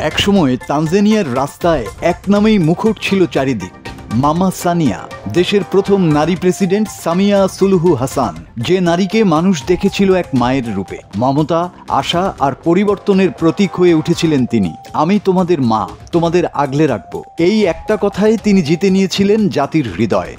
একসময় তানজানিয়ার রাস্তায় এক নামেই মুখর ছিল চারিদিক, মামা সানিয়া। দেশের প্রথম নারী প্রেসিডেন্ট সামিয়া সুলুহু হাসান, যে নারীকে মানুষ দেখেছিল এক মায়ের রূপে। মমতা, আশা আর পরিবর্তনের প্রতীক হয়ে উঠেছিলেন তিনি। আমি তোমাদের মা, তোমাদের আগলে রাখবো, এই একটা কথায় তিনি জিতে নিয়েছিলেন জাতির হৃদয়।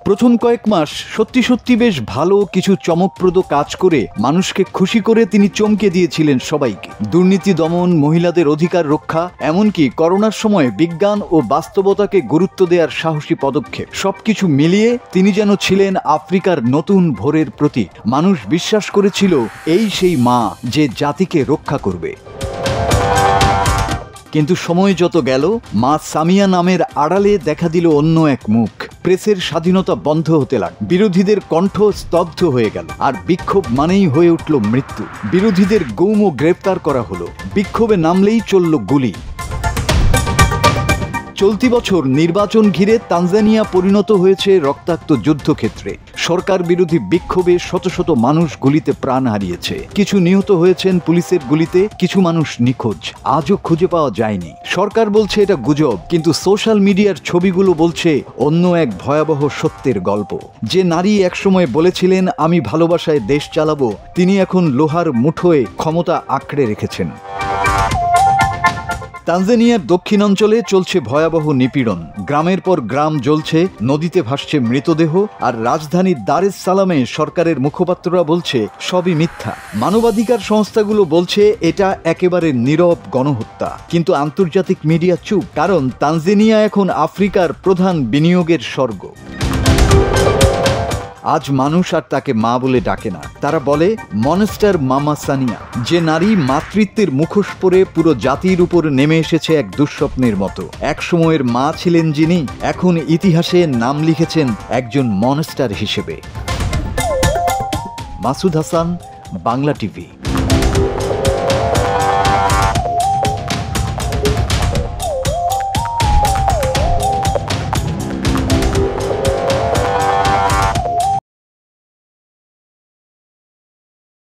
প্রথম কয়েক মাস সত্যি সত্যি বেশ ভালো কিছু চমকপ্রদ কাজ করে মানুষকে খুশি করে তিনি চমকে দিয়েছিলেন সবাইকে। দুর্নীতি দমন, মহিলাদের অধিকার রক্ষা, এমনকি করোনার সময় বিজ্ঞান ও বাস্তবতাকে গুরুত্ব দেওয়ার সাহসী পদক্ষেপ, সবকিছু মিলিয়ে তিনি যেন ছিলেন আফ্রিকার নতুন ভোরের প্রতীক। মানুষ বিশ্বাস করেছিল এই সেই মা যে জাতিকে রক্ষা করবে। কিন্তু সময় যত গেল, মা সামিয়া নামের আড়ালে দেখা দিল অন্য এক মুখ। প্রেসের স্বাধীনতা বন্ধ হতে লাগল, বিরোধীদের কণ্ঠ স্তব্ধ হয়ে গেল, আর বিক্ষোভ মানেই হয়ে উঠল মৃত্যু। বিরোধীদের গুম ও গ্রেপ্তার করা হলো, বিক্ষোভে নামলেই চলল গুলি। চলতি বছর নির্বাচন ঘিরে তানজানিয়া পরিণত হয়েছে রক্তাক্ত যুদ্ধক্ষেত্রে। সরকার বিরোধী বিক্ষোভে শত শত মানুষ গুলিতে প্রাণ হারিয়েছে, কিছু নিহত হয়েছেন পুলিশের গুলিতে, কিছু মানুষ নিখোঁজ, আজও খুঁজে পাওয়া যায়নি। সরকার বলছে এটা গুজব, কিন্তু সোশ্যাল মিডিয়ার ছবিগুলো বলছে অন্য এক ভয়াবহ সত্যের গল্প। যে নারী একসময় বলেছিলেন আমি ভালোবাসায় দেশ চালাবো, তিনি এখন লোহার মুঠোয় ক্ষমতা আঁকড়ে রেখেছেন। তানজানিয়ার দক্ষিণাঞ্চলে চলছে ভয়াবহ নিপীড়ন। গ্রামের পর গ্রাম জ্বলছে, নদীতে ভাসছে মৃতদেহ, আর রাজধানী দার এস সালামে সরকারের মুখপাত্ররা বলছে সবই মিথ্যা। মানবাধিকার সংস্থাগুলো বলছে এটা একেবারে নীরব গণহত্যা। কিন্তু আন্তর্জাতিক মিডিয়া চুপ, কারণ তানজানিয়া এখন আফ্রিকার প্রধান বিনিয়োগের স্বর্গ। আজ মানুষ আর তাকে মা বলে ডাকে না, তারা বলে মনস্টার মামা সানিয়া। যে নারী মাতৃত্বের মুখোশ পরে পুরো জাতির উপর নেমে এসেছে এক দুঃস্বপ্নের মতো। এক সময়ের মা ছিলেন যিনি, এখন ইতিহাসে নাম লিখেছেন একজন মনস্টার হিসেবে। মাসুদ হাসান, বাংলা টিভি।